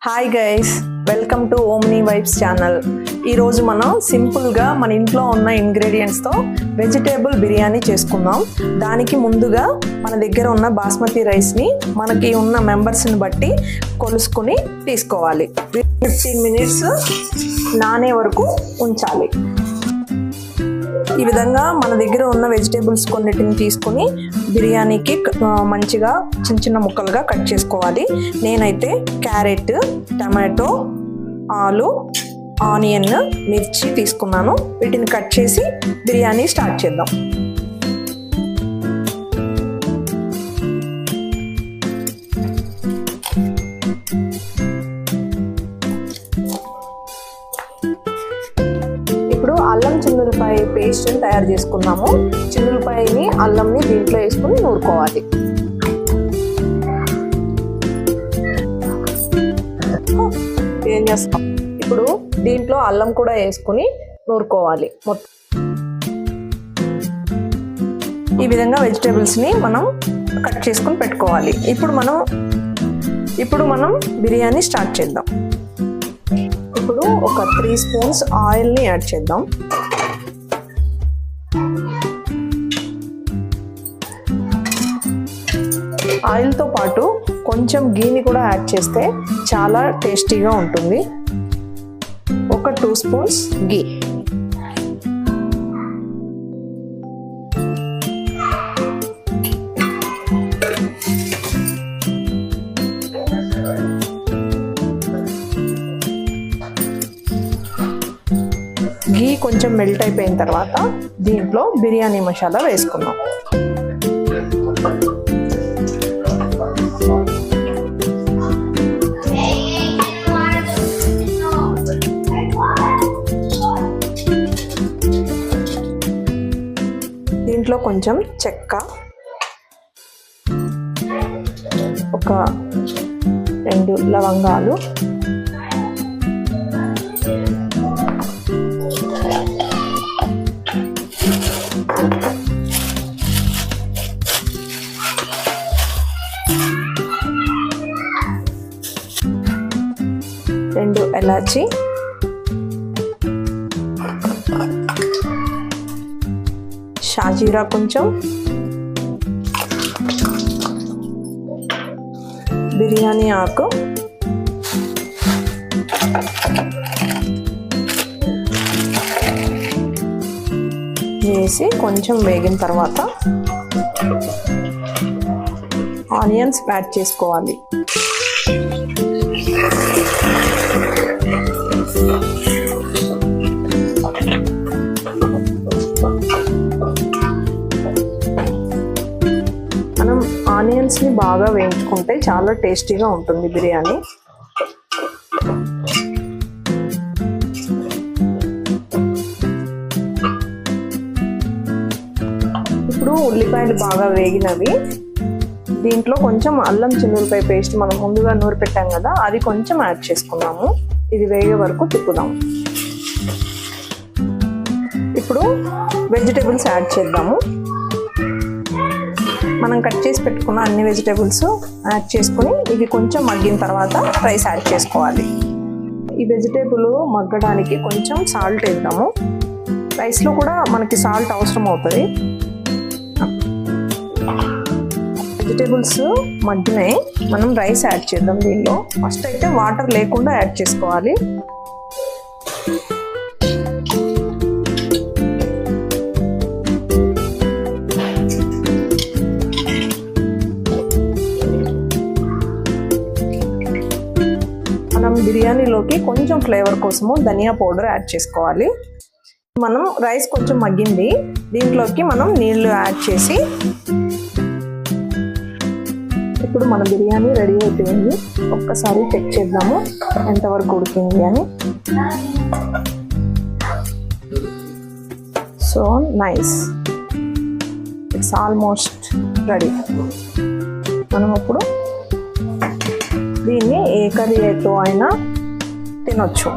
Hi guys, welcome to omni vibes channel. ఈరోజు మనం సింపుల్గా మన ఇంట్లో ఉన్న ఇంగ్రీడియంట్స్తో వెజిటేబుల్ బిర్యానీ చేసుకుందాం. దానికి ముందుగా మన దగ్గర ఉన్న బాస్మతి రైస్ని మనకి ఉన్న మెంబర్స్ని బట్టి కొలుసుకుని తీసుకోవాలి. 15 minutes నానే వరకు ఉంచాలి. ఈ విధంగా మన దగ్గర ఉన్న వెజిటేబుల్స్ కొన్నిటిని తీసుకుని బిర్యానీకి మంచిగా చిన్న చిన్న ముక్కలుగా కట్ చేసుకోవాలి. నేనైతే క్యారెట్, టమాటో, ఆలు, ఆనియన్, మిర్చి తీసుకున్నాను. వీటిని కట్ చేసి బిర్యానీ స్టార్ట్ చేద్దాం. ఇప్పుడు అల్లం చిన్నులపాయ పేస్ట్ని తయారు చేసుకున్నాము. చిన్నులపాయని అల్లంని దీంట్లో వేసుకుని నూరుకోవాలి. ఏం చేస్తాం, ఇప్పుడు దీంట్లో అల్లం కూడా వేసుకుని నూరుకోవాలి మొత్తం. ఈ విధంగా వెజిటేబుల్స్ని మనం కట్ చేసుకుని పెట్టుకోవాలి. ఇప్పుడు మనం బిర్యానీ స్టార్ట్ చేద్దాం. ఇప్పుడు ఒక 3 స్పూన్స్ ఆయిల్ని యాడ్ చేద్దాం. ఆయిల్తో పాటు కొంచెం గీని కూడా యాడ్ చేస్తే చాలా టేస్టీగా ఉంటుంది. ఒక 2 స్పూన్స్ గీ. గీ కొంచెం మెల్ట్ అయిపోయిన తర్వాత దీంట్లో బిర్యానీ మసాలా వేసుకుందాం. దీంట్లో కొంచెం చెక్క, ఒక 2 లవంగాలు, రెండు ఎలాచి, షాజీరా కొంచెం, బిర్యానీ ఆకు, వేసి కొంచెం వేగిన తర్వాత ఆనియన్స్ యాడ్ చేసుకోవాలి. మనం ఆనియన్స్ని బాగా వేయించుకుంటే చాలా టేస్టీగా ఉంటుంది బిర్యానీ. ఇప్పుడు ఉల్లిపాయలు బాగా వేగినవి. దీంట్లో కొంచెం అల్లం చిన్నులపాయ పేస్ట్ మనం ముందుగా నూరి పెట్టాం కదా, అది కొంచెం యాడ్ చేసుకున్నాము. ఇది వేగే వరకు తిప్పుదాం. ఇప్పుడు వెజిటేబుల్స్ యాడ్ చేద్దాము. మనం కట్ చేసి పెట్టుకున్న అన్ని వెజిటేబుల్స్ యాడ్ చేసుకుని ఇవి కొంచెం మగ్గిన తర్వాత రైస్ యాడ్ చేసుకోవాలి. ఈ వెజిటేబుల్ మగ్గడానికి కొంచెం సాల్ట్ వేద్దాము. రైస్లో కూడా మనకి సాల్ట్ అవసరం అవుతుంది. వెజిటేబుల్స్ మగ్గినాయి, మనం రైస్ యాడ్ చేద్దాం. దీనిలో ఫస్ట్ అయితే వాటర్ లేకుండా యాడ్ చేసుకోవాలి. మనం బిర్యానీలోకి కొంచెం ఫ్లేవర్ కోసము ధనియా పౌడర్ యాడ్ చేసుకోవాలి. మనం రైస్ కొంచెం మగ్గింది, దీంట్లోకి మనం నీళ్లు యాడ్ చేసి ఇప్పుడు మన బిర్యానీ రెడీ అయిపోయింది. ఒక్కసారి చెక్ చేద్దాము ఎంతవరకు ఉడికింది అని. So nice, it's almost ready. మనం ఇప్పుడు దీన్ని ఏ కర్రీతో అయినా తినొచ్చు.